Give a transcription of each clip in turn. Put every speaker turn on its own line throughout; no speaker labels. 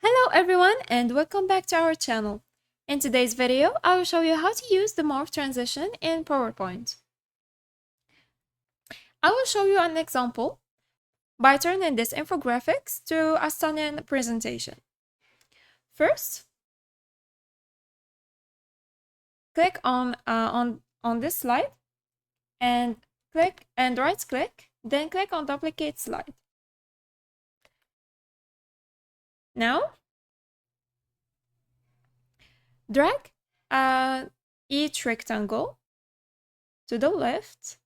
Hello everyone and welcome back to our channel. In today's video, I will show you how to use the morph transition in PowerPoint. I will show you an example by turning this infographics to a stunning presentation. First, click on this slide and right click, then click on duplicate slide. Now, drag each rectangle to the left.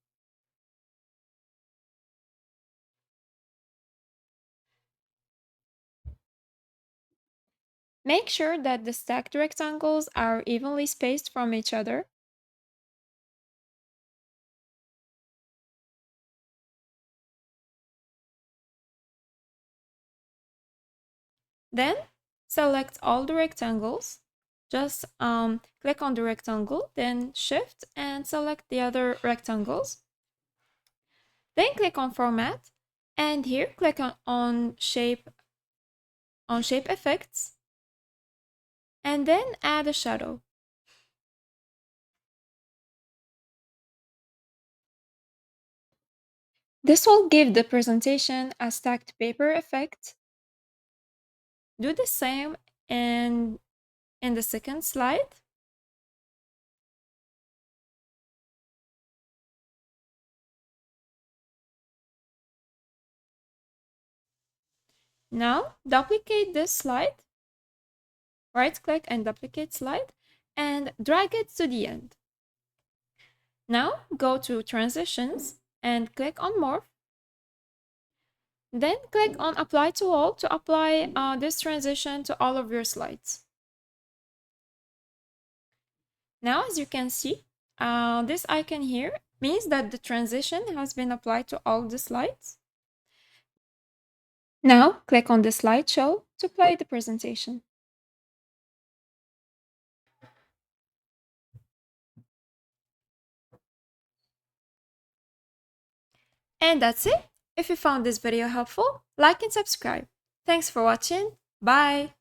Make sure that the stacked rectangles are evenly spaced from each other. Then select all the rectangles. Just click on the rectangle, then shift and select the other rectangles. Then click on format and here click on shape effects and then add a shadow. This will give the presentation a stacked paper effect. Do the same in the second slide. Now duplicate this slide, right click and duplicate slide and drag it to the end. Now go to transitions and click on morph. Then click on apply to all to apply this transition to all of your slides. Now as you can see, this icon here means that the transition has been applied to all the slides. Now click on the slideshow to play the presentation. And that's it. If you found this video helpful, like and subscribe. Thanks for watching. Bye!